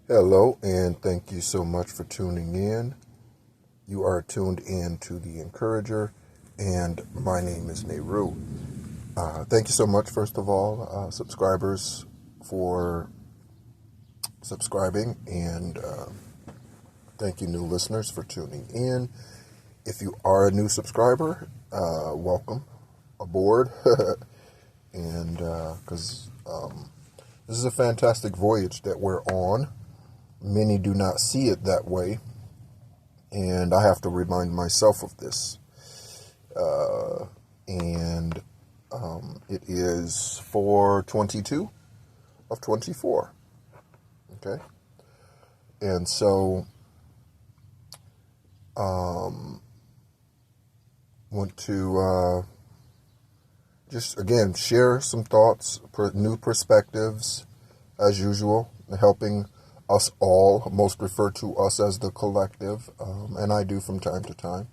Hello, and thank you so much for tuning in. You are tuned in to The Encourager, and my name is Nehru. Thank you so much, first of all, subscribers, for subscribing, and thank you, new listeners, for tuning in. If you are a new subscriber, welcome aboard, and because this is a fantastic voyage that we're on. Many do not see it that way, and I have to remind myself of this. And it is 4/22 of 24. Okay, and so want to just again share some thoughts, new perspectives, as usual, helping us all, most refer to us as the collective, and I do from time to time.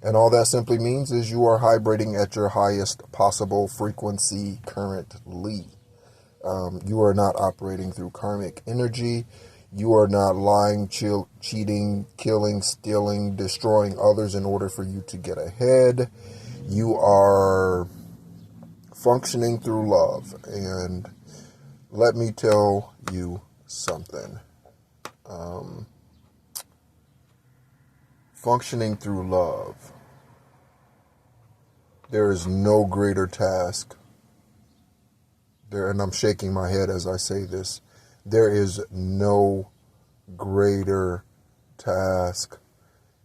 And all that simply means is you are vibrating at your highest possible frequency currently. You are not operating through karmic energy. You are not lying, cheating, killing, stealing, destroying others in order for you to get ahead. You are functioning through love. And let me tell you something. Functioning through love. There is no greater task. And I'm shaking my head as I say this. There is no greater task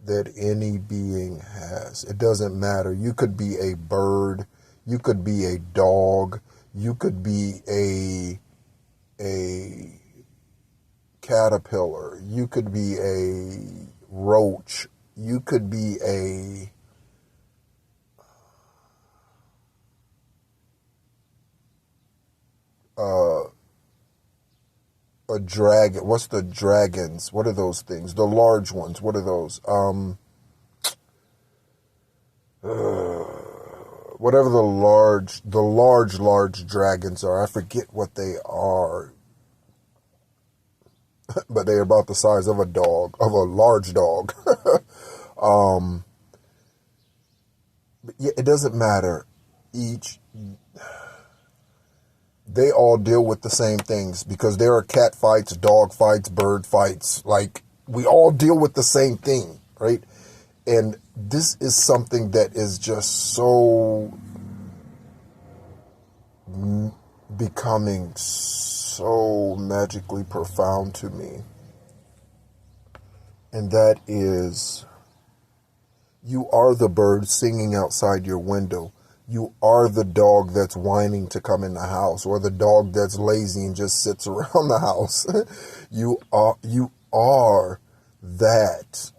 that any being has. It doesn't matter. You could be a bird. You could be a dog. You could be a caterpillar. You could be a roach. You could be a dragon. What's the dragons? What are those things? The large ones. What are those? Whatever the large dragons are. I forget what they are. But they're about the size of a large dog. But yeah, it doesn't matter. They all deal with the same things because there are cat fights, dog fights, bird fights. Like, we all deal with the same thing, right? And this is something that is just so becoming so magically profound to me. And that is, you are the bird singing outside your window. You are the dog that's whining to come in the house, or the dog that's lazy and just sits around the house. You are that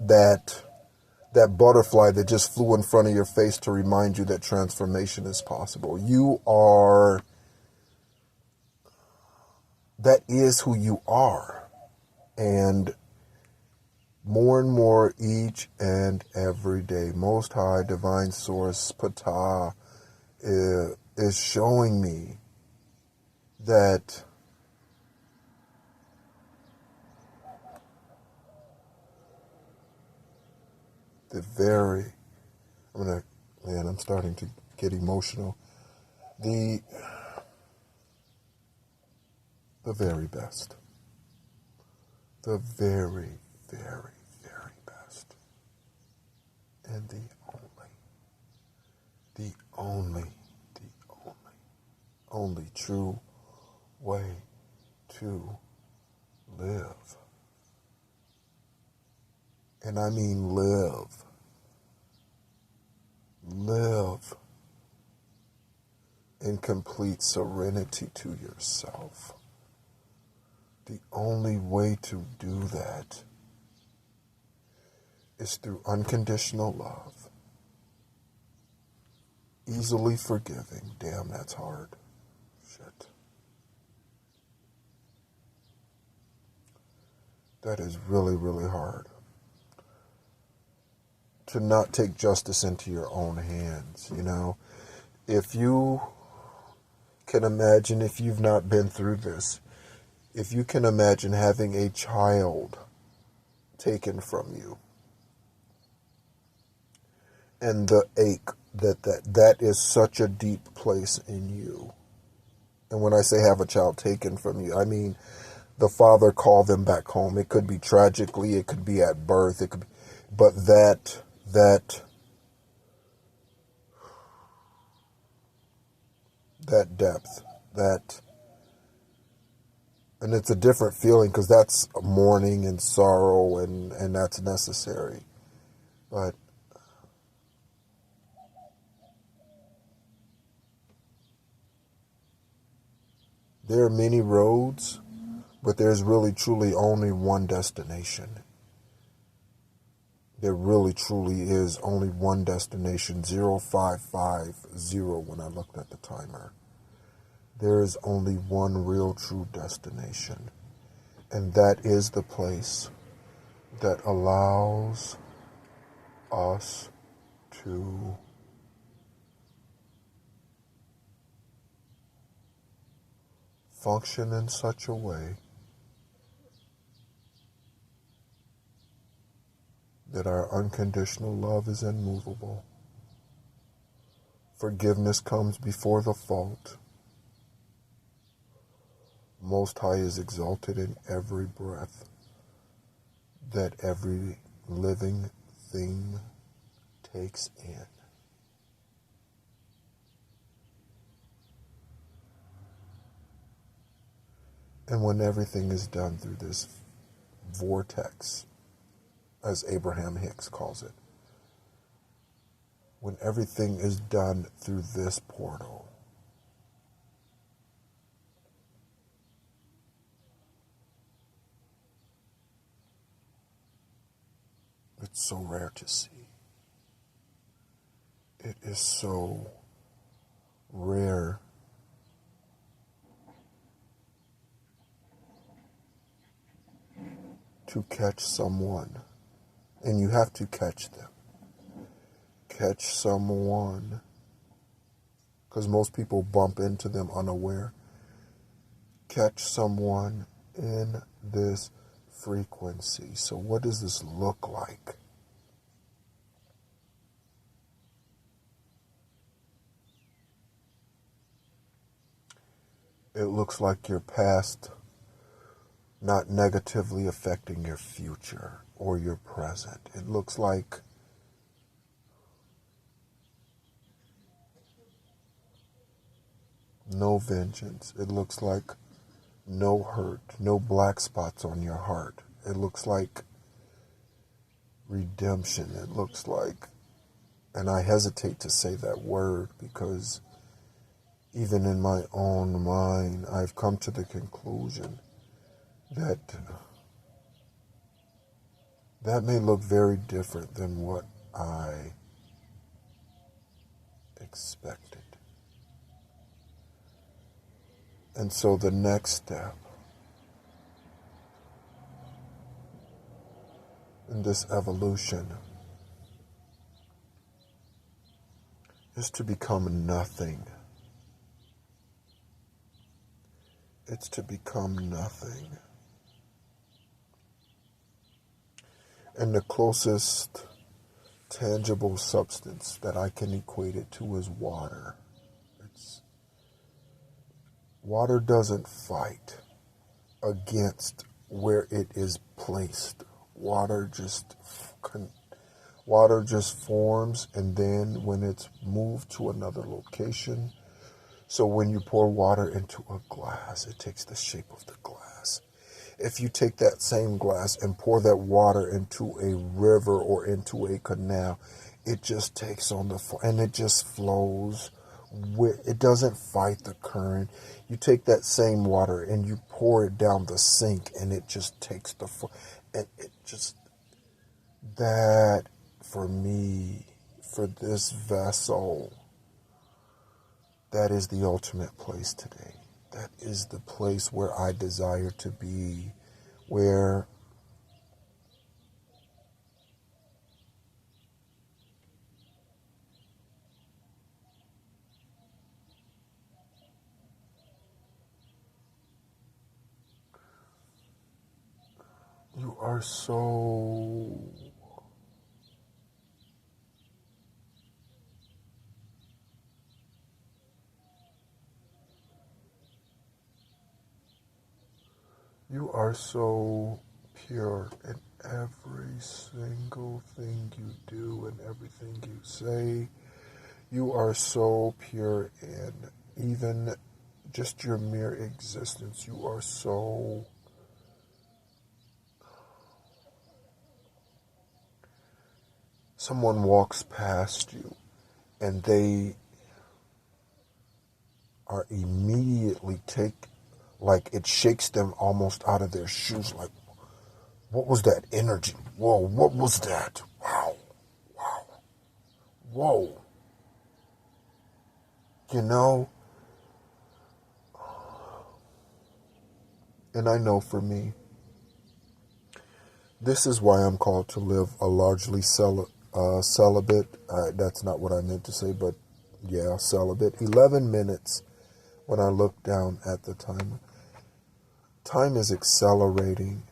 butterfly that just flew in front of your face to remind you that transformation is possible. That is who you are. And more each and every day, Most High Divine Source Ptah is showing me that I'm starting to get emotional. The very best. The very, very, very best. And the only true way to live. And I mean live. Live in complete serenity to yourself. The only way to do that is through unconditional love. Easily forgiving. Damn, that's hard. Shit. That is really, really hard. To not take justice into your own hands, you know. If you can imagine, if you've not been through this, If you can imagine having a child taken from you, and the ache that is such a deep place in you. And when I say have a child taken from you, I mean the father called them back home. It could be tragically, it could be at birth, it could be, but that depth, and it's a different feeling because that's mourning and sorrow, and that's necessary. But there are many roads, but there's really truly only one destination. There really truly is only one destination, 0550 when I looked at the timer. There is only one real true destination, and that is the place that allows us to function in such a way that our unconditional love is immovable. Forgiveness comes before the fault. Most High is exalted in every breath that every living thing takes in. And when everything is done through this vortex, as Abraham Hicks calls it, when everything is done through this portal, it's so rare to see. It is so rare to catch someone, and you have to catch them. Catch someone, because most people bump into them unaware. Catch someone in this frequency. So what does this look like? It looks like your past not negatively affecting your future or your present. It looks like no vengeance. It looks like no hurt, no black spots on your heart. It looks like redemption. It looks like, and I hesitate to say that word because even in my own mind, I've come to the conclusion that that may look very different than what I expected. And so the next step in this evolution is to become nothing. It's to become nothing. And the closest tangible substance that I can equate it to is water. Water doesn't fight against where it is placed. Water just forms, and then when it's moved to another location, so when you pour water into a glass, it takes the shape of the glass. If you take that same glass and pour that water into a river or into a canal, it just takes on and it just flows. It doesn't fight the current. You take that same water and you pour it down the sink, and it just takes and it just, that for me, for this vessel, that is the ultimate place today. That is the place where I desire to be, where You are so pure in every single thing you do and everything you say. You are so pure in even just your mere existence. You are so someone walks past you and they are immediately like it shakes them almost out of their shoes. Like, what was that energy? Whoa, what was that? Wow, wow, whoa. You know, and I know for me, this is why I'm called to live a largely celibate. That's not what I meant to say, but yeah, celibate. 11 minutes when I look down at the timer. Time is accelerating.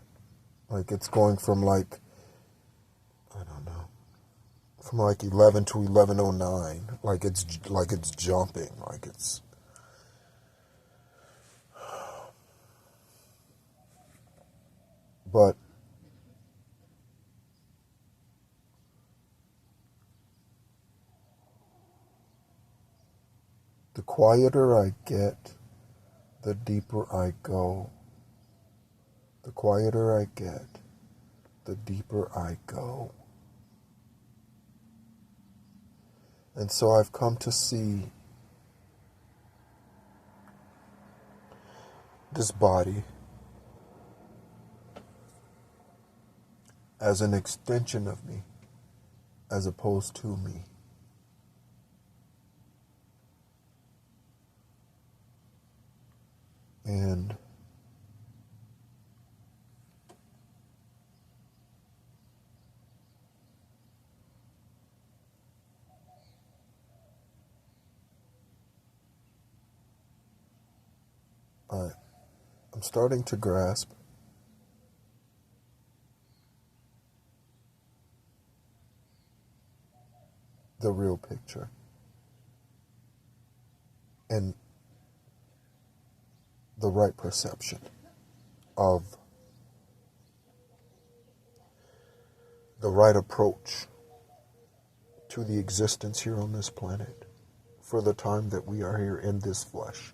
Like it's going from like, I don't know, from like 11 to 11:09. Like it's jumping. Like it's, but the quieter I get, the deeper I go. The quieter I get, the deeper I go. And so I've come to see this body as an extension of me, as opposed to me. And I'm starting to grasp the real picture. And the right perception of the right approach to the existence here on this planet for the time that we are here in this flesh.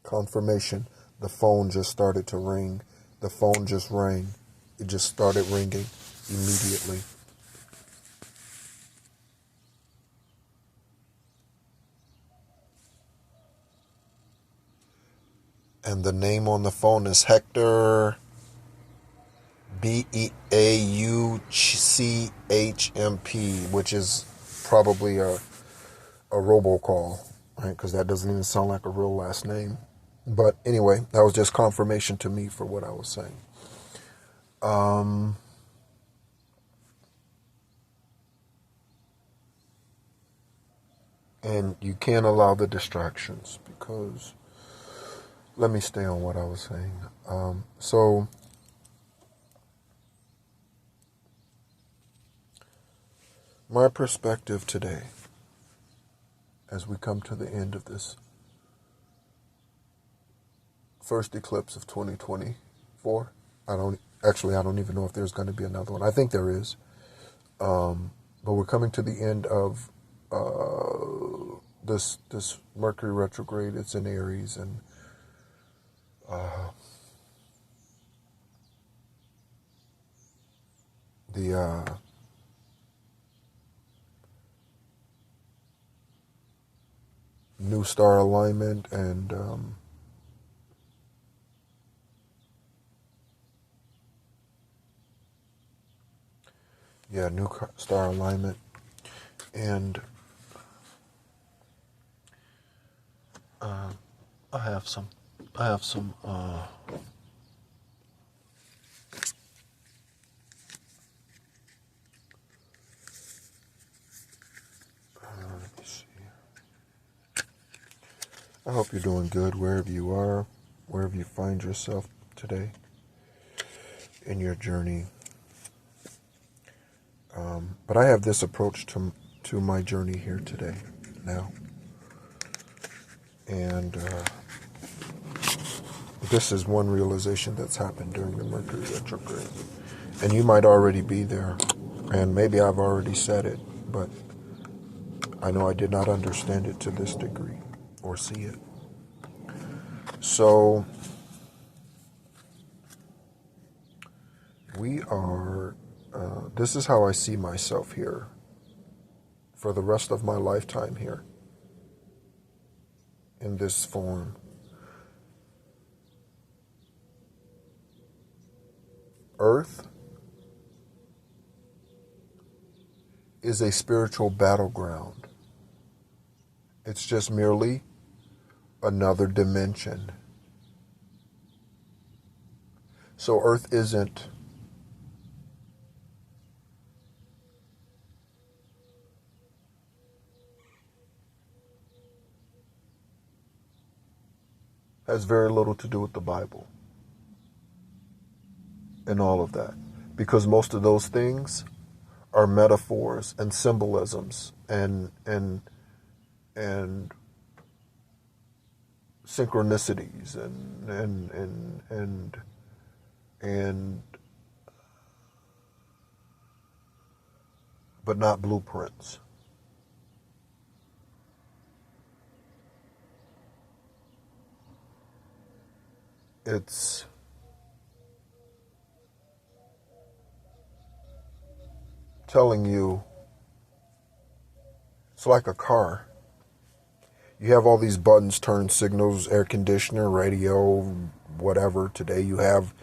Confirmation, the phone just started to ring. The phone just rang. It just started ringing immediately. And the name on the phone is Hector Beauchmp, which is probably a robocall, right? Because that doesn't even sound like a real last name. But anyway, that was just confirmation to me for what I was saying. And you can't allow the distractions because, let me stay on what I was saying. So my perspective today, as we come to the end of this first eclipse of 2024, I don't even know if there's going to be another one. I think there is. But we're coming to the end of this Mercury retrograde. It's in Aries, and the new star alignment and new star alignment, and I have some let me see. I hope you're doing good wherever you are, wherever you find yourself today. in your journey. But I have this approach to my journey here today, now. And this is one realization that's happened during the Mercury retrograde. And you might already be there. And maybe I've already said it, but I know I did not understand it to this degree or see it. So we are, this is how I see myself here for the rest of my lifetime here in this form. Earth is a spiritual battleground. It's just merely another dimension. So Earth isn't has very little to do with the Bible and all of that, because most of those things are metaphors and symbolisms and synchronicities and but not blueprints. It's telling you, it's like a car. You have all these buttons, turn signals, air conditioner, radio, whatever. Today you have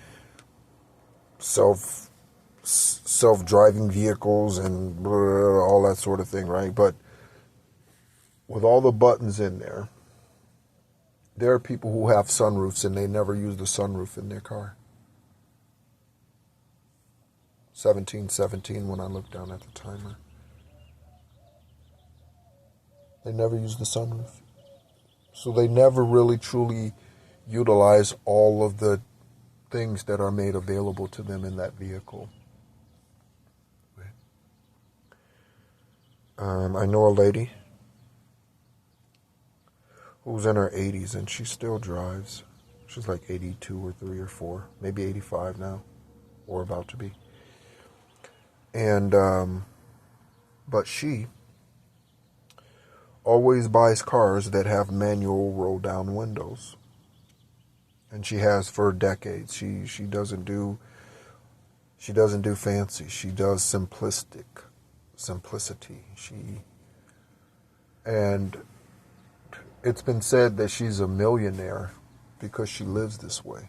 self-driving vehicles and all that sort of thing, right? But with all the buttons in there, there are people who have sunroofs and they never use the sunroof in their car. 1717 when I looked down at the timer. They never use the sunroof. So they never really truly utilize all of the things that are made available to them in that vehicle. I know a lady who's in her 80s and she still drives. She's like 82 or 3 or 4, maybe 85 now, or about to be. And, but she always buys cars that have manual roll-down windows. And she has for decades. She doesn't do fancy. She does simplicity. And it's been said that she's a millionaire because she lives this way.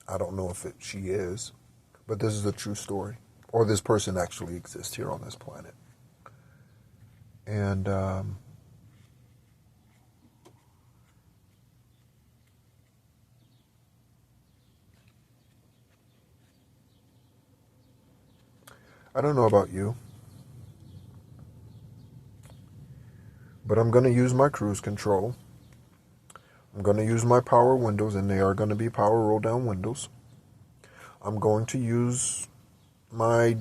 I don't know if she is, but this is a true story. Or this person actually exists here on this planet. And I don't know about you, but I'm going to use my cruise control. I'm going to use my power windows, and they are going to be power roll-down windows. I'm going to use my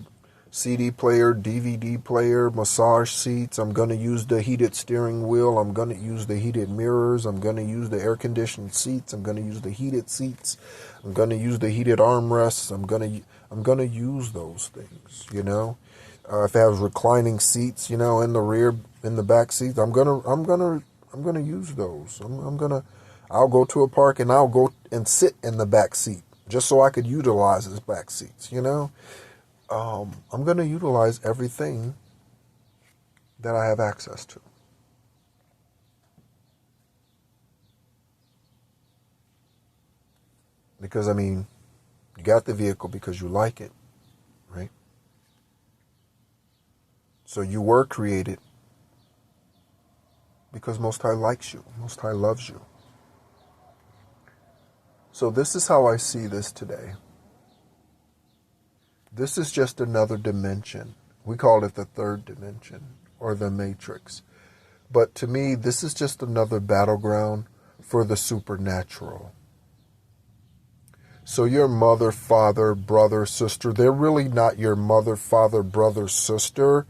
CD player, DVD player, massage seats. I'm going to use the heated steering wheel. I'm going to use the heated mirrors. I'm going to use the air-conditioned seats. I'm going to use the heated seats. I'm going to use the heated armrests. I'm going to use those things, you know. If it has reclining seats, you know, in the rear, in the back seats, I'm gonna use those. I'll go to a park and I'll go and sit in the back seat just so I could utilize his back seats, you know. I'm going to utilize everything that I have access to. Because, I mean, you got the vehicle because you like it, right? So you were created because Most High likes you. Most High loves you. So this is how I see this today. This is just another dimension. We call it the third dimension or the matrix. But to me, this is just another battleground for the supernatural. So your mother, father, brother, sister, they're really not your mother, father, brother, sister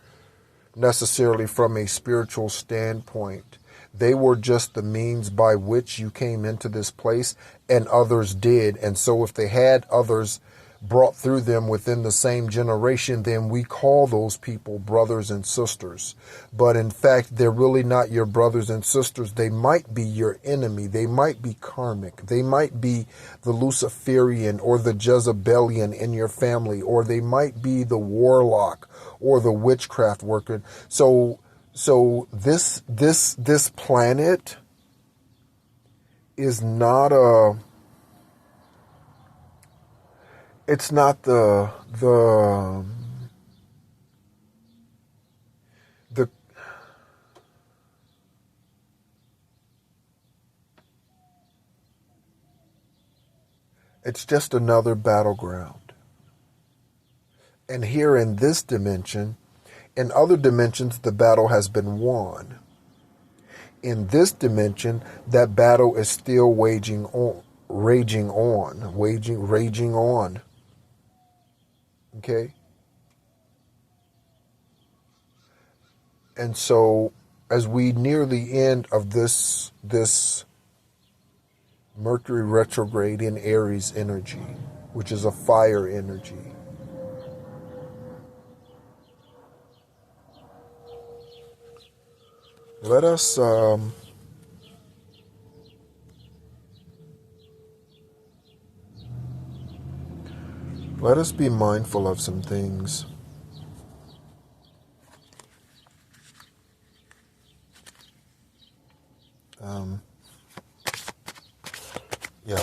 necessarily from a spiritual standpoint. They were just the means by which you came into this place, and others did. And so if they had others brought through them within the same generation, then we call those people brothers and sisters. But in fact, they're really not your brothers and sisters. They might be your enemy. They might be karmic. They might be the Luciferian or the Jezebelian in your family, or they might be the warlock or the witchcraft worker. So this planet is not it's not the it's just another battleground. And here in this dimension, in other dimensions, the battle has been won. In this dimension, that battle is still raging on. Okay? And so, as we near the end of this Mercury retrograde in Aries energy, which is a fire energy, let us be mindful of some things.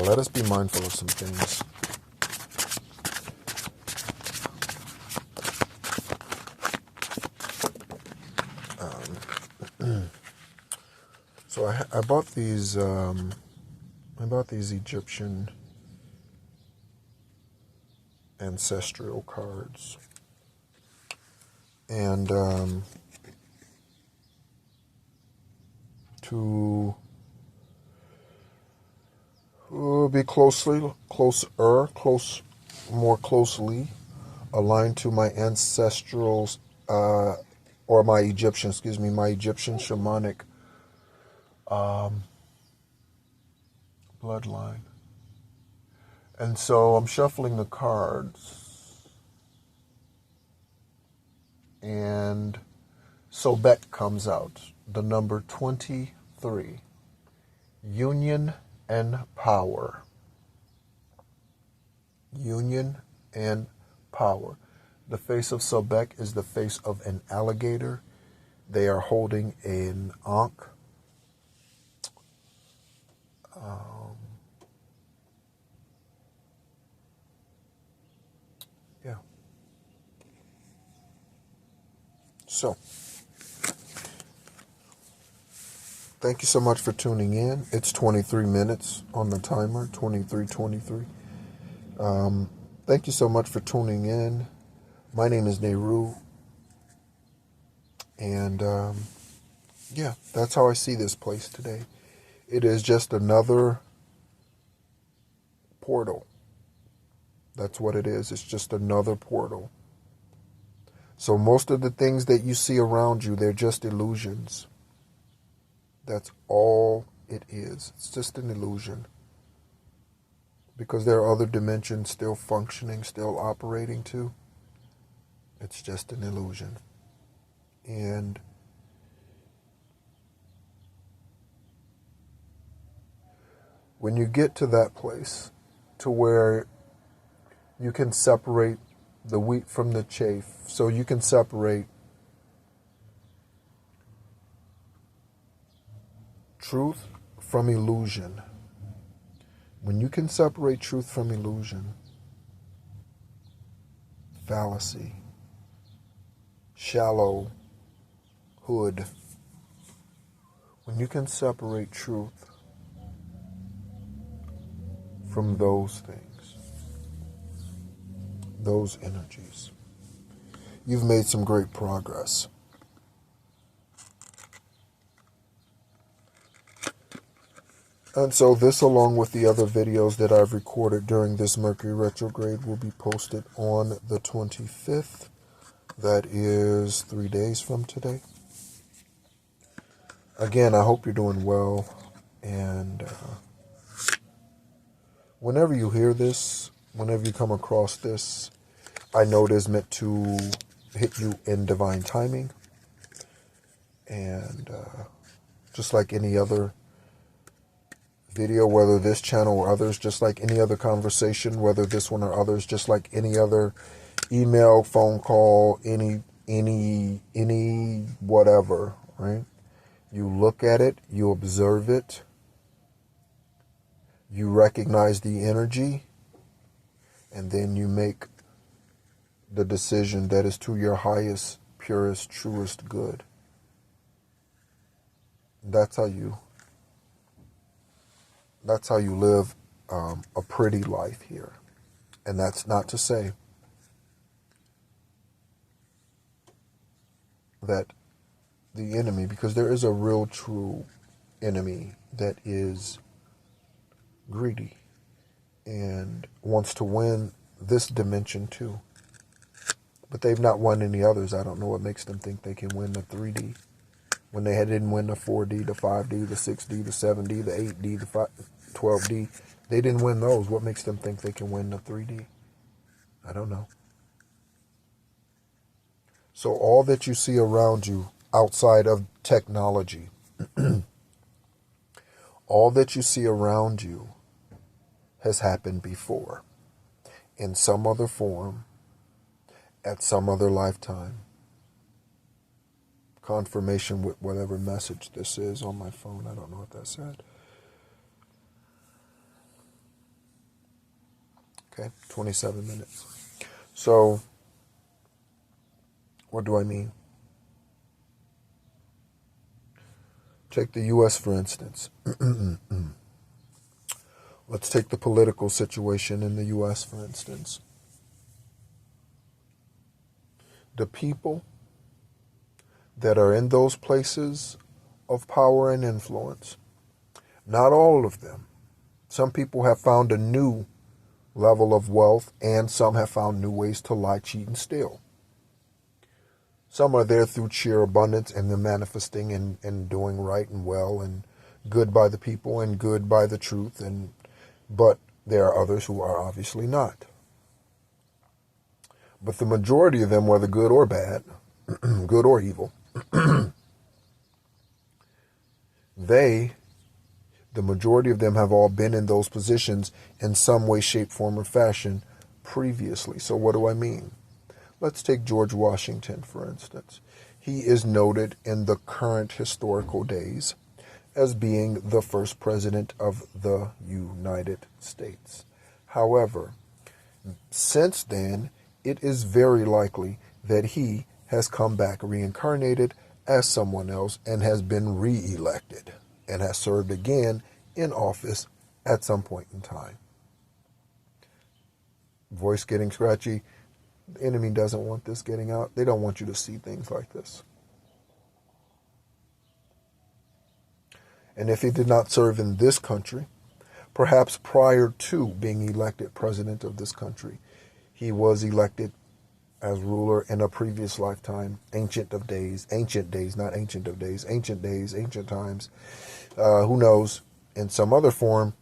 Let us be mindful of some things. So I bought these Egyptian ancestral cards, and to be more closely aligned to my ancestrals, or my Egyptian shamanic bloodline. And so I'm shuffling the cards, and Sobek comes out, the number 23, union and power. Union and power. The face of Sobek is the face of an alligator. They are holding an ankh. So, thank you so much for tuning in. It's 23 minutes on the timer, 23:23. Thank you so much for tuning in. My name is Nehru. And, that's how I see this place today. It is just another portal. That's what it is. It's just another portal. So most of the things that you see around you, they're just illusions. That's all it is. It's just an illusion. Because there are other dimensions still functioning, still operating too. It's just an illusion. And when you get to that place, to where you can separate the wheat from the chaff, so you can separate truth from illusion. When you can separate truth from illusion, fallacy, shallow hood, when you can separate truth from those things, those energies, you've made some great progress. And so this, along with the other videos that I've recorded during this Mercury retrograde, will be posted on the 25th. That is 3 days from today. Again, I hope you're doing well. And whenever you hear this, whenever you come across this, I know it is meant to hit you in divine timing. And just like any other video, whether this channel or others, just like any other conversation, whether this one or others, just like any other email, phone call, any whatever, right? You look at it, you observe it, you recognize the energy, and then you make the decision that is to your highest, purest, truest good. That's how you live a pretty life here. And that's not to say that the enemy, because there is a real true enemy that is greedy and wants to win this dimension too. But they've not won any others. I don't know what makes them think they can win the 3D when they didn't win the 4D, the 5D, the 6D, the 7D, the 8D, the 12D. They didn't win those. What makes them think they can win the 3D? I don't know. So all that you see around you outside of technology, all that you see around you has happened before in some other form, at some other lifetime. Confirmation with whatever message this is on my phone. I don't know what that said. Okay, 27 minutes. So, what do I mean? Take the U.S. for instance. Let's take the political situation in the U.S. for instance. The people that are in those places of power and influence, not all of them. Some people have found a new level of wealth, and some have found new ways to lie, cheat, and steal. Some are there through sheer abundance and they're manifesting and doing right and well and good by the people and good by the truth. But there are others who are obviously not. But the majority of them, whether good or bad, good or evil, the majority of them have all been in those positions in some way, shape, form, or fashion previously. So what do I mean? Let's take George Washington, for instance. He is noted in the current historical days as being the first president of the United States. However, since then, it is very likely that he has come back reincarnated as someone else and has been re-elected and has served again in office at some point in time. Voice getting scratchy. The enemy doesn't want this getting out. They don't want you to see things like this. And if he did not serve in this country, perhaps prior to being elected president of this country, he was elected as ruler in a previous lifetime, ancient days, not ancient of days, ancient days, ancient times, who knows, in some other form,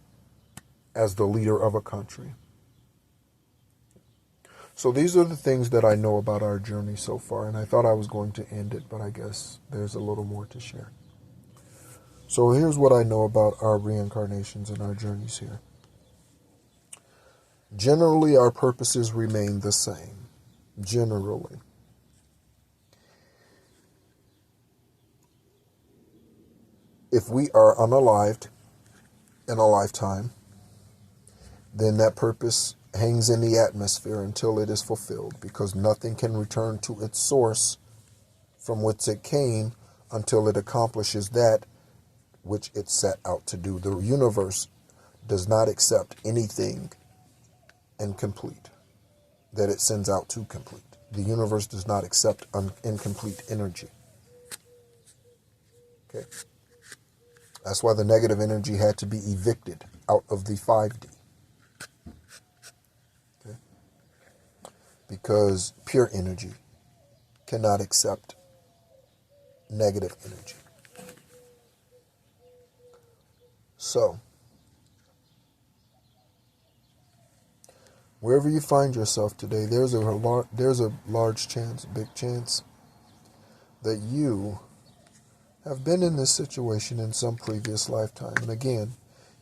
as the leader of a country. So these are the things that I know about our journey so far, and I thought I was going to end it, but I guess there's a little more to share. So here's what I know about our reincarnations and our journeys here. Generally, our purposes remain the same. Generally. If we are unalived in a lifetime, then that purpose hangs in the atmosphere until it is fulfilled, because nothing can return to its source from whence it came until it accomplishes that which it set out to do. The universe does not accept anything incomplete that it sends out to complete. The universe does not accept incomplete energy. Okay. That's why the negative energy had to be evicted out of the 5D. Okay? Because pure energy cannot accept negative energy. So, wherever you find yourself today, there's a large chance, a big chance, that you have been in this situation in some previous lifetime. And again,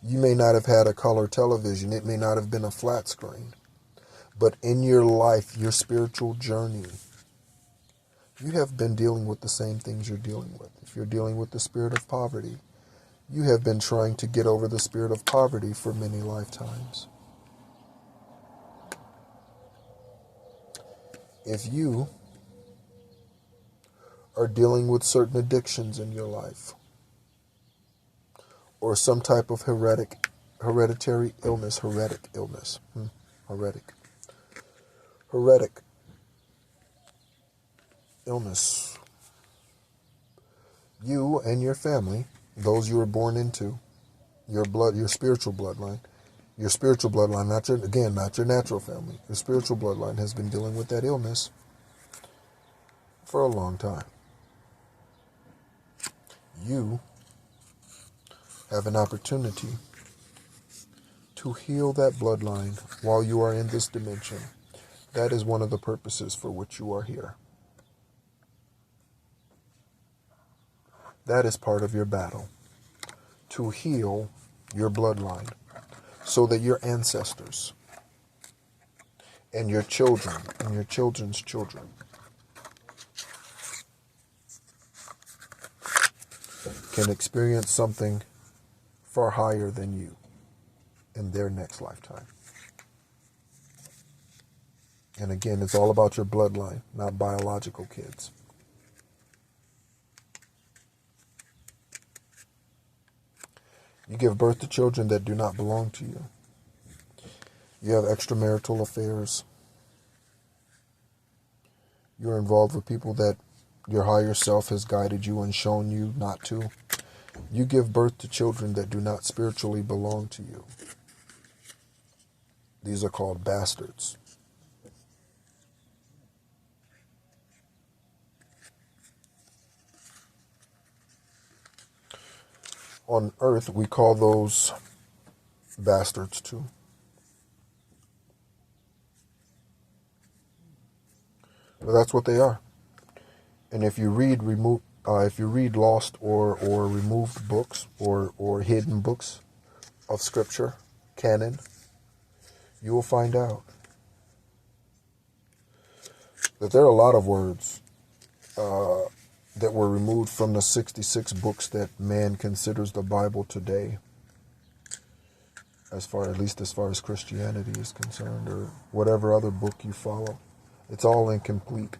you may not have had a color television. It may not have been a flat screen. But in your life, your spiritual journey, you have been dealing with the same things you're dealing with. If you're dealing with the spirit of poverty, you have been trying to get over the spirit of poverty for many lifetimes. If you are dealing with certain addictions in your life, or some type of hereditary illness, heretic illness, you and your family, those you were born into, your spiritual bloodline, not your natural family, your spiritual bloodline has been dealing with that illness for a long time. You have an opportunity to heal that bloodline while you are in this dimension. That is one of the purposes for which you are here. That is part of your battle, to heal your bloodline so that your ancestors and your children and your children's children can experience something far higher than you in their next lifetime. And again, it's all about your bloodline, not biological kids. You give birth to children that do not belong to you. You have extramarital affairs. You're involved with people that your higher self has guided you and shown you not to. You give birth to children that do not spiritually belong to you. These are called bastards. On earth, we call those bastards too. But that's what they are. And if you read lost or removed books or hidden books of scripture, canon, you will find out that there are a lot of words that were removed from the 66 books that man considers the Bible today, at least as far as Christianity is concerned, or whatever other book you follow. It's all incomplete.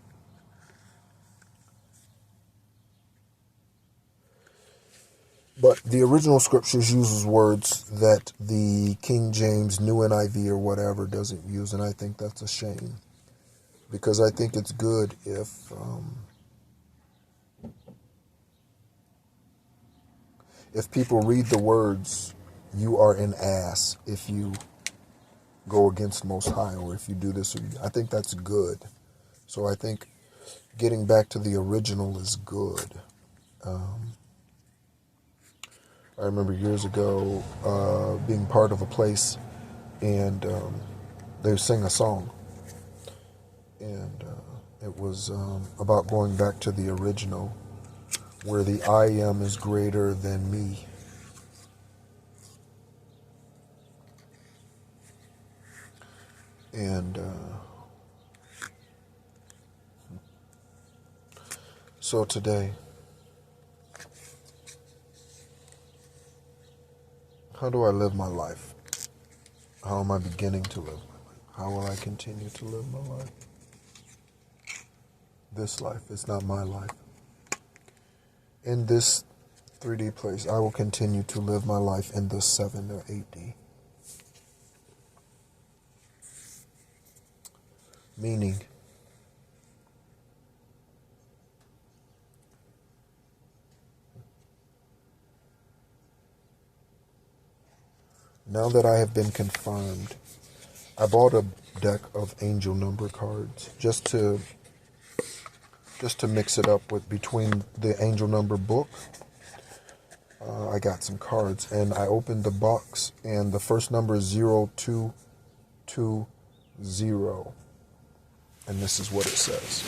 But the original scriptures uses words that the King James, New NIV, or whatever doesn't use, and I think that's a shame. Because I think it's good if people read the words, you are an ass if you go against Most High, or if you do this. I think that's good. So I think getting back to the original is good. I remember years ago being part of a place, and they sang a song, and it was about going back to the original, where the I am is greater than me. And so today, how do I live my life? How am I beginning to live my life? How will I continue to live my life? This life is not my life. In this 3D place, I will continue to live my life in the 7 or 8D. Meaning, now that I have been confirmed, I bought a deck of angel number cards just to mix it up with between the angel number book. I got some cards, and I opened the box, and the first number is 0220, and this is what it says.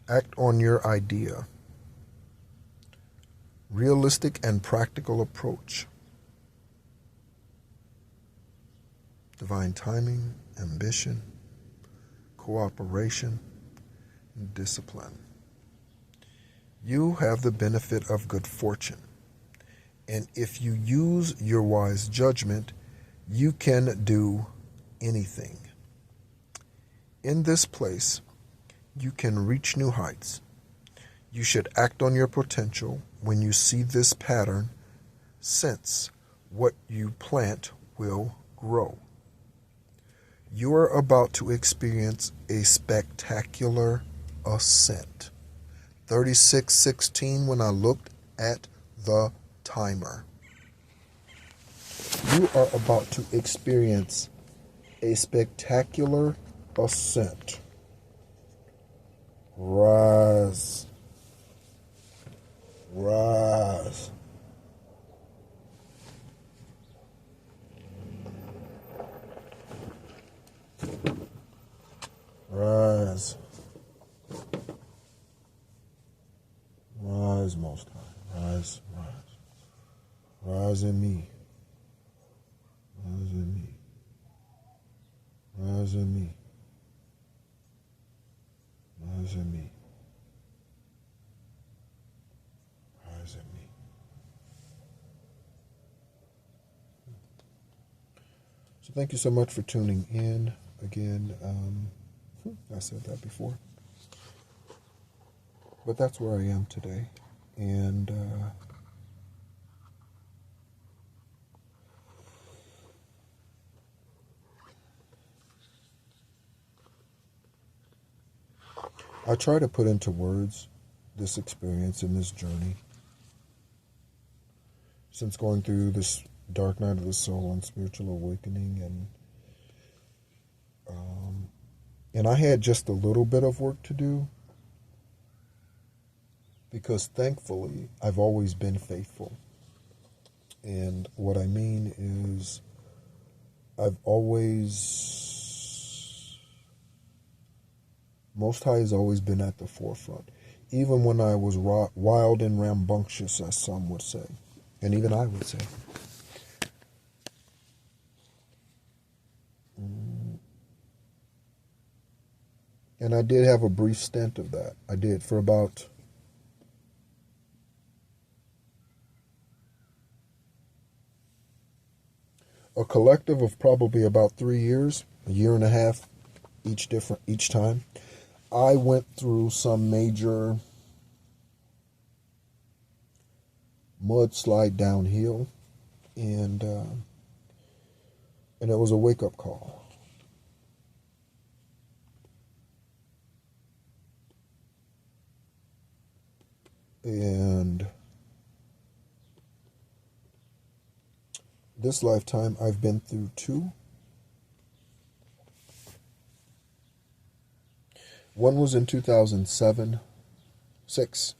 Act on your idea. Realistic and practical approach. Divine timing, ambition, cooperation, and discipline. You have the benefit of good fortune, and if you use your wise judgment, you can do anything. In this place, you can reach new heights. You should act on your potential when you see this pattern, since what you plant will grow. You are about to experience a spectacular ascent. 36:16 when I looked at the timer. You are about to experience a spectacular ascent. Rise. Rise. Rise. Rise, Most High. Rise, rise. Rise in me. Rise in me. Rise in me. Rise in me. Rise in me. So thank you so much for tuning in. Again, I said that before. But that's where I am today. And I try to put into words this experience and this journey. Since going through this dark night of the soul and spiritual awakening, and I had just a little bit of work to do, because thankfully I've always been faithful. And what I mean is Most High has always been at the forefront, even when I was wild and rambunctious, as some would say, and even I would say. And I did have a brief stint of that. I did for about a collective of probably about 3 years, a year and a half each time. I went through some major mudslide downhill, and it was a wake-up call. And this lifetime, I've been through 2. One was in 2006.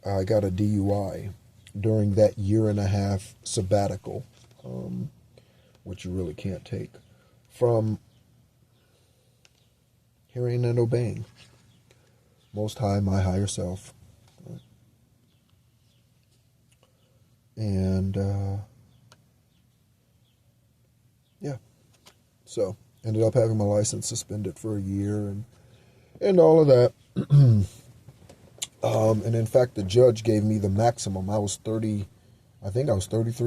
I got a DUI during that year and a half sabbatical, which you really can't take, from hearing and obeying Most High, my higher self. And, yeah. So, ended up having my license suspended for a year and all of that. And in fact, the judge gave me the maximum. I was 33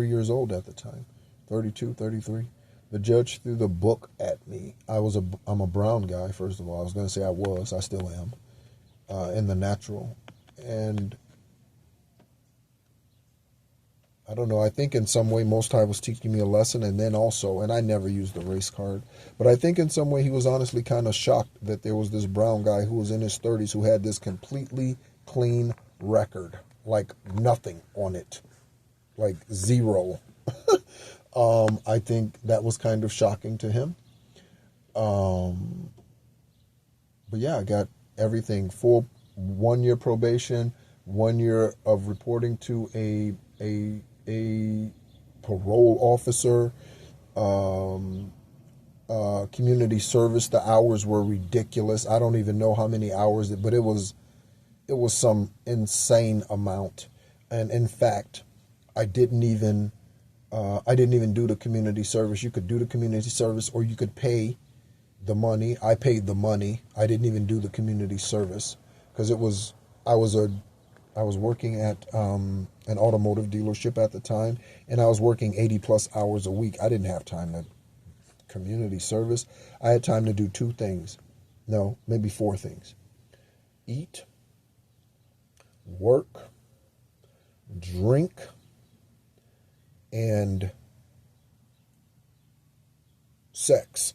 years old at the time. 32, 33. The judge threw the book at me. I'm a brown guy, first of all. I was going to say I still am. In the natural. And I don't know. I think in some way Most High was teaching me a lesson, and then also, and I never used the race card, but I think in some way he was honestly kind of shocked that there was this brown guy who was in his 30s who had this completely clean record, like nothing on it, like zero. I think that was kind of shocking to him. But yeah, I got everything: full 1 year probation, 1 year of reporting to a parole officer, community service. The hours were ridiculous. I don't even know how many hours, but it was some insane amount. And in fact, I didn't even do the community service. You could do the community service, or you could pay the money. I paid the money. I didn't even do the community service because I was working at an automotive dealership at the time, and I was working 80 plus hours a week. I didn't have time to community service. I had time to do 2 things. No, maybe 4 things. Eat, work, drink, and sex.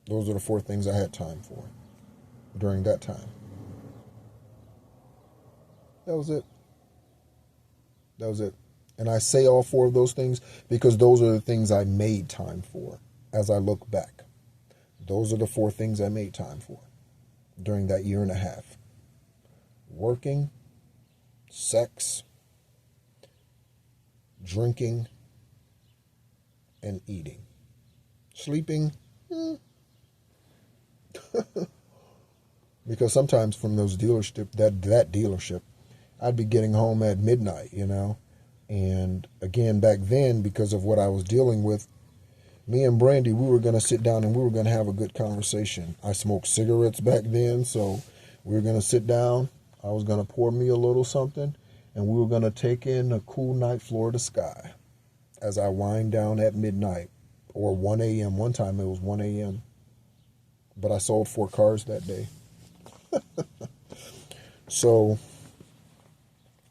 Those are the 4 things I had time for during that time. That was it. And I say all 4 of those things because those are the things I made time for as I look back. Those are the 4 things I made time for during that 1.5 years. Working, sex, drinking, and eating. Sleeping, because sometimes from those dealership, that dealership, I'd be getting home at midnight, and again, back then, because of what I was dealing with, me and Brandy, we were going to sit down and we were going to have a good conversation. I smoked cigarettes back then, so we were going to sit down. I was going to pour me a little something, and we were going to take in a cool night Florida sky as I wind down at midnight or 1 a.m. One time it was 1 a.m., but I sold 4 cars that day. So,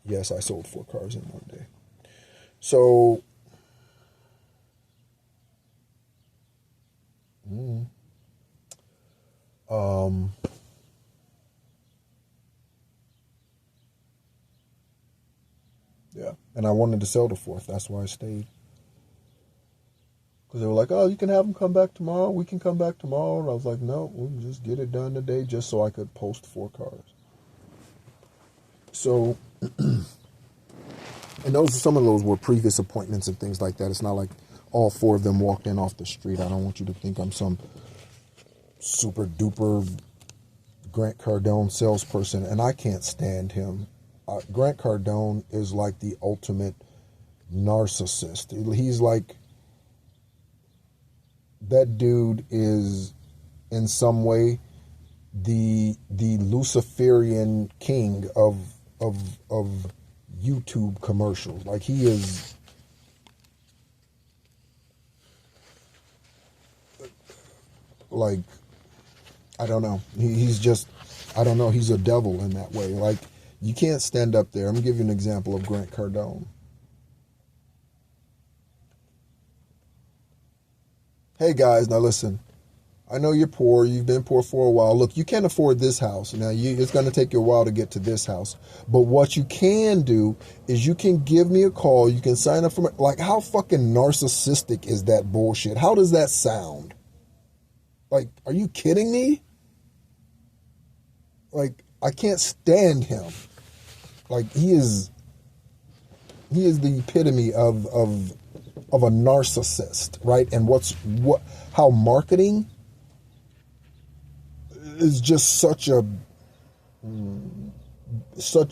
yes, I sold 4 cars in one day. So, yeah, and I wanted to sell the 4th. That's why I stayed. Because they were like, oh, you can have them come back tomorrow. We can come back tomorrow. And I was like, no, we'll just get it done today just so I could post 4 cars. So, and some of those were previous appointments and things like that. It's not like all 4 of them walked in off the street. I don't want you to think I'm some super duper Grant Cardone salesperson, and I can't stand him. Grant Cardone is like the ultimate narcissist. He's like, that dude is in some way the Luciferian king of YouTube commercials. Like, he is, like, I don't know. He's just, I don't know. He's a devil in that way. Like, you can't stand up there. I'm going to give you an example of Grant Cardone. Hey guys, now listen. I know you're poor. You've been poor for a while. Look, you can't afford this house. Now, it's going to take you a while to get to this house. But what you can do is you can give me a call. You can sign up for my, like, how fucking narcissistic is that bullshit? How does that sound? Like, are you kidding me? Like, I can't stand him. Like, he is the epitome of a narcissist, right? And how marketing is just such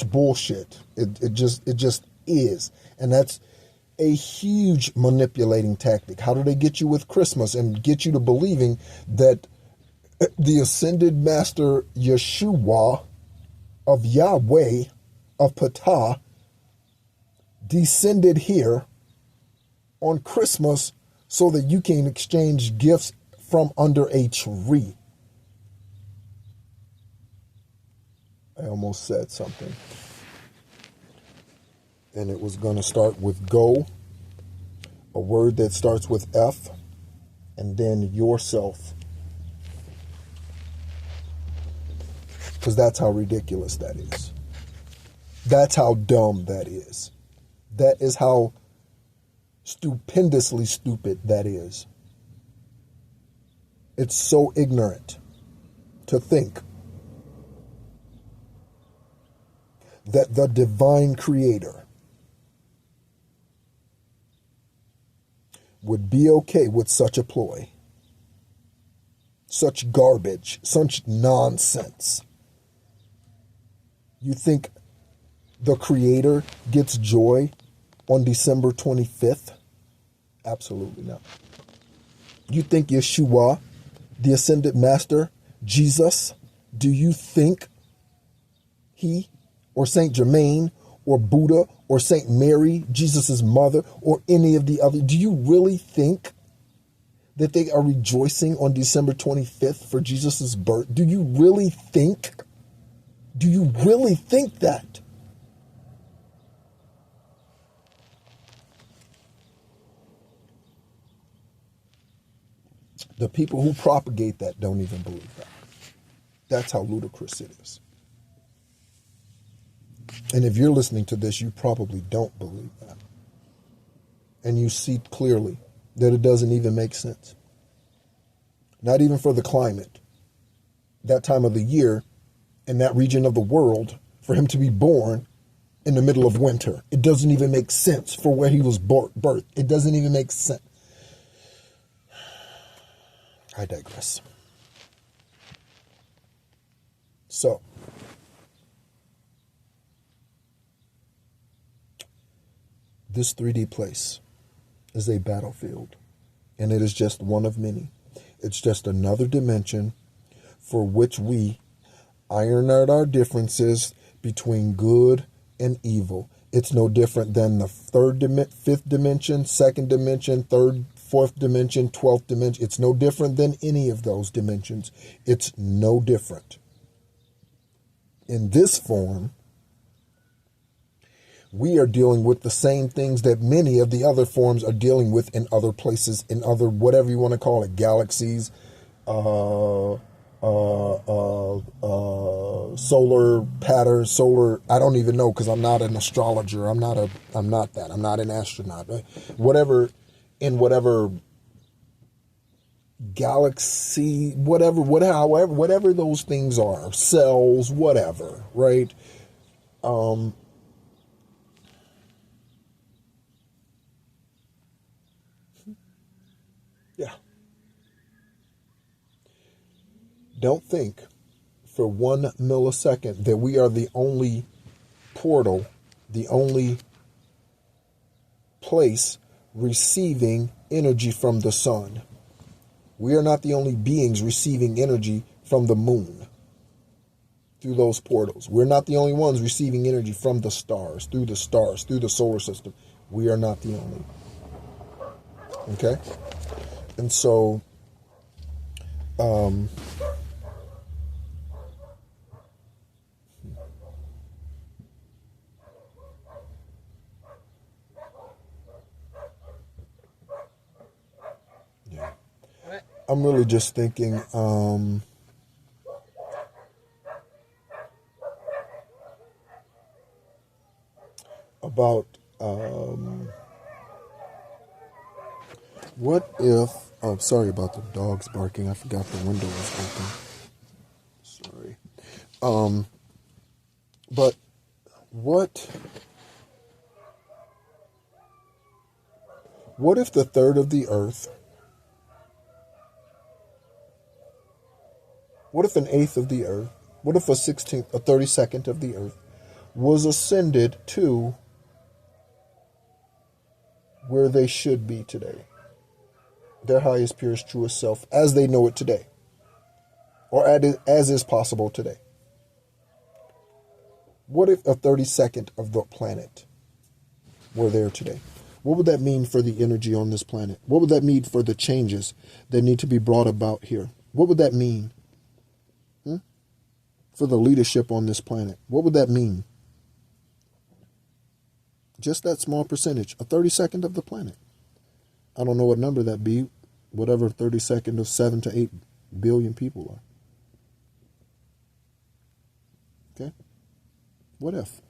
bullshit. It just is. And that's a huge manipulating tactic. How do they get you with Christmas and get you to believing that the ascended master Yeshua of Yahweh of Ptah descended here on Christmas so that you can exchange gifts from under a tree? I almost said something. And it was going to start with go, a word that starts with F, and then yourself. Because that's how ridiculous that is. That's how dumb that is. That is how stupendously stupid that is. It's so ignorant to think that the divine creator would be okay with such a ploy, such garbage, such nonsense. You think the creator gets joy on December 25th? Absolutely not. You think Yeshua, the ascended master, Jesus, do you think he or Saint Germain or Buddha or Saint Mary, Jesus's mother, or any of the other, do you really think that they are rejoicing on December 25th for Jesus's birth? Do you really think? Do you really think that? The people who propagate that don't even believe that. That's how ludicrous it is. And if you're listening to this, you probably don't believe that. And you see clearly that it doesn't even make sense. Not even for the climate. That time of the year, in that region of the world, for him to be born in the middle of winter. It doesn't even make sense for where he was birthed. It doesn't even make sense. I digress. So, this 3D place is a battlefield, and it is just one of many. It's just another dimension for which we iron out our differences between good and evil. It's no different than the fifth dimension, second dimension, third, fourth dimension, 12th dimension. It's no different than any of those dimensions. It's no different. In this form, we are dealing with the same things that many of the other forms are dealing with in other places, in other, whatever you want to call it, galaxies, solar patterns, solar, I don't even know, because I'm not an astrologer. I'm not that. I'm not an astronaut. Whatever, in whatever galaxy, whatever those things are, cells, whatever, right? Yeah. Don't think for 1 millisecond that we are the only portal, the only place receiving energy from the sun. We are not the only beings receiving energy from the moon through those portals. We're not the only ones receiving energy from the stars, through the solar system. We are not the only. Okay? And so, yeah, I'm really just thinking, about, what if, oh, sorry about the dogs barking. I forgot the window was open. Sorry. But what if the third of the earth, what if an eighth of the earth, what if a 32nd of the earth was ascended to where they should be today? Their highest, purest, truest self, as they know it today, or as is possible today. What if a 32nd of the planet were there today? What would that mean for the energy on this planet? What would that mean for the changes that need to be brought about here? What would that mean for the leadership on this planet? What would that mean? Just that small percentage, a 32nd of the planet. I don't know what number that be, whatever 32nd of 7 to 8 billion people are. Okay? What if?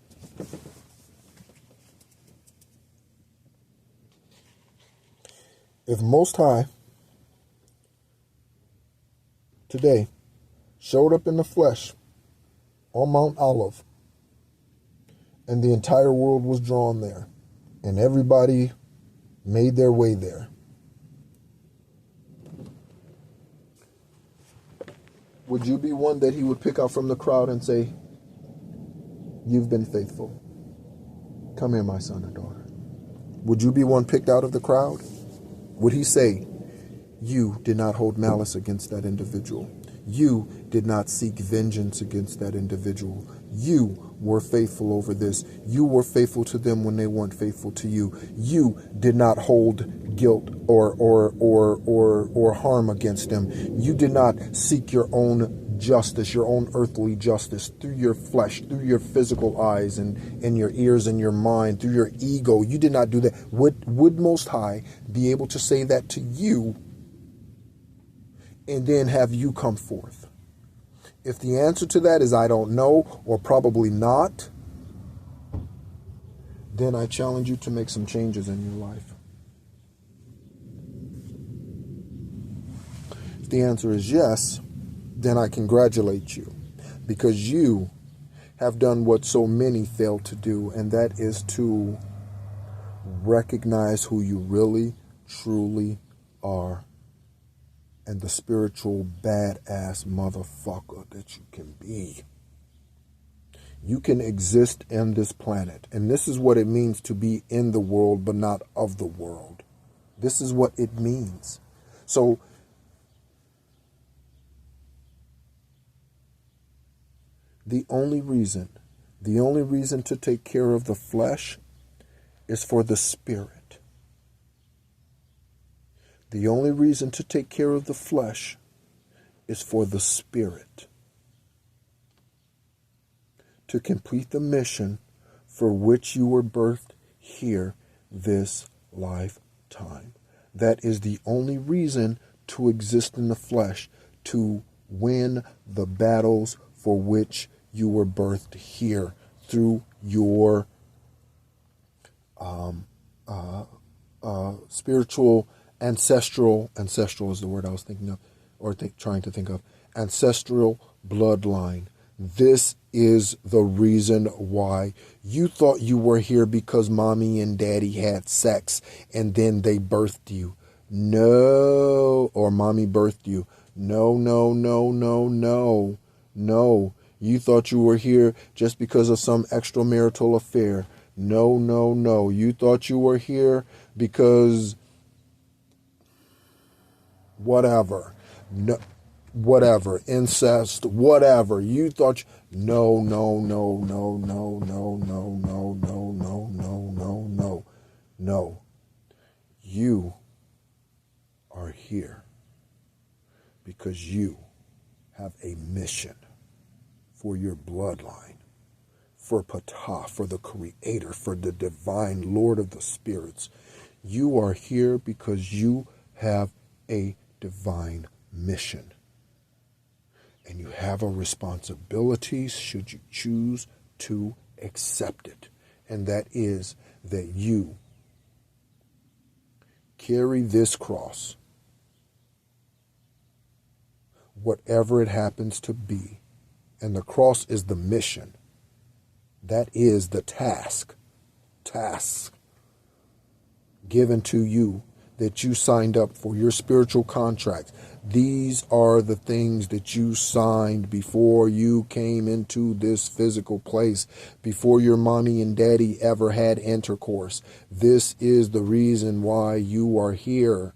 If Most High today showed up in the flesh on Mount Olive, and the entire world was drawn there, and everybody made their way there, would you be one that he would pick out from the crowd and say, "You've been faithful. Come here, my son or daughter"? Would you be one picked out of the crowd? Would he say, "You did not hold malice against that individual. You did not seek vengeance against that individual. You were faithful over this. You were faithful to them when they weren't faithful to you. You did not hold guilt or harm against them. You did not seek your own justice, your own earthly justice through your flesh, through your physical eyes and your ears and your mind, through your ego. You did not do that." Would Most High be able to say that to you and then have you come forth? If the answer to that is I don't know, or probably not, then I challenge you to make some changes in your life. If the answer is yes, then I congratulate you, because you have done what so many fail to do, and that is to recognize who you really, truly are, and the spiritual badass motherfucker that you can be. You can exist in this planet, and this is what it means to be in the world but not of the world. This is what it means. So the only reason to take care of the flesh is for the spirit. The only reason to take care of the flesh is for the spirit, to complete the mission for which you were birthed here this lifetime. That is the only reason to exist in the flesh, to win the battles for which you were birthed here through your spiritual ancestral is the word I was thinking of, or trying to think of, ancestral bloodline. This is the reason why. You thought you were here because mommy and daddy had sex and then they birthed you. No, or mommy birthed you. No. You thought you were here just because of some extramarital affair. No. You thought you were here because whatever, no, whatever, incest, whatever. You thought no. You are here because you have a mission for your bloodline, for Ptah, for the Creator, for the divine Lord of the spirits. You are here because you have a divine mission. And you have a responsibility should you choose to accept it. And that is that you carry this cross, whatever it happens to be. And the cross is the mission. That is the task given to you that you signed up for, your spiritual contracts. These are the things that you signed before you came into this physical place, before your mommy and daddy ever had intercourse. This is the reason why you are here.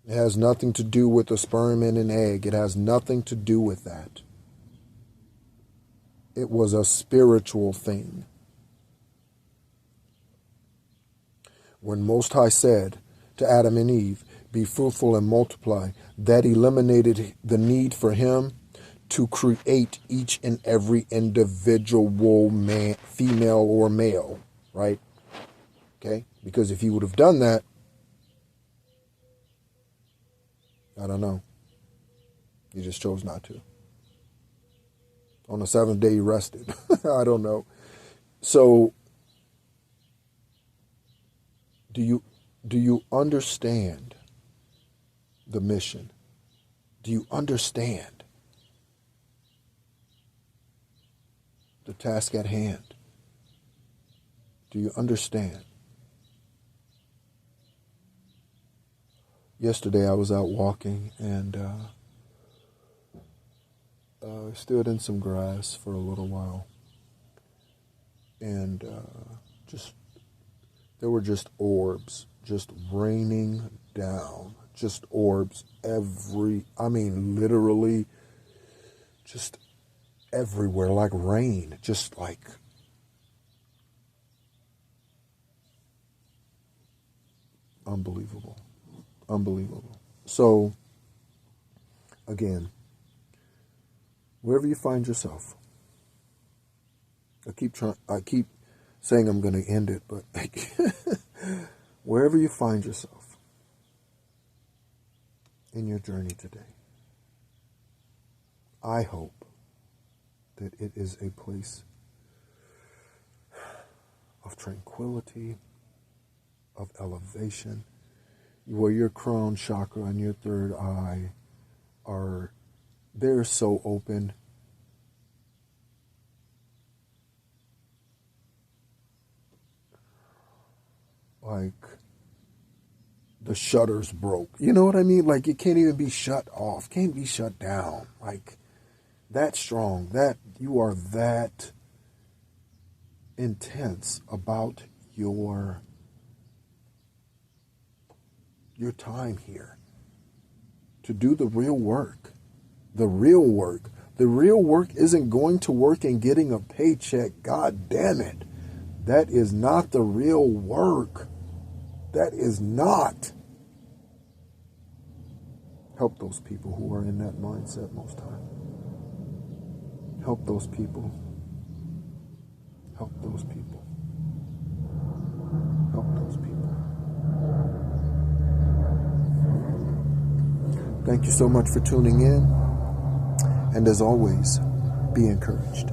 It has nothing to do with a sperm and an egg. It has nothing to do with that. It was a spiritual thing. When Most High said to Adam and Eve, "Be fruitful and multiply," that eliminated the need for him to create each and every individual man, female or male, right? Okay? Because if he would have done that, I don't know. He just chose not to. On the seventh day, he rested. I don't know. So, do you understand the mission? Do you understand the task at hand? Do you understand? Yesterday I was out walking and I stood in some grass for a little while, and there were just orbs just raining down, just orbs literally just everywhere, like rain, just like unbelievable. So, again, wherever you find yourself, I keep saying I'm going to end it, but wherever you find yourself in your journey today, I hope that it is a place of tranquility, of elevation, where your crown chakra and your third eye they're so open. Like the shutters broke. You know what I mean? Like it can't even be shut off, can't be shut down. Like that strong, that you are that intense about your time here to do the real work. The real work. The real work isn't going to work and getting a paycheck. God damn it. That is not the real work. That is not. Help those people who are in that mindset most time. Help those people. Help those people. Help those people. Thank you so much for tuning in. And as always, be encouraged.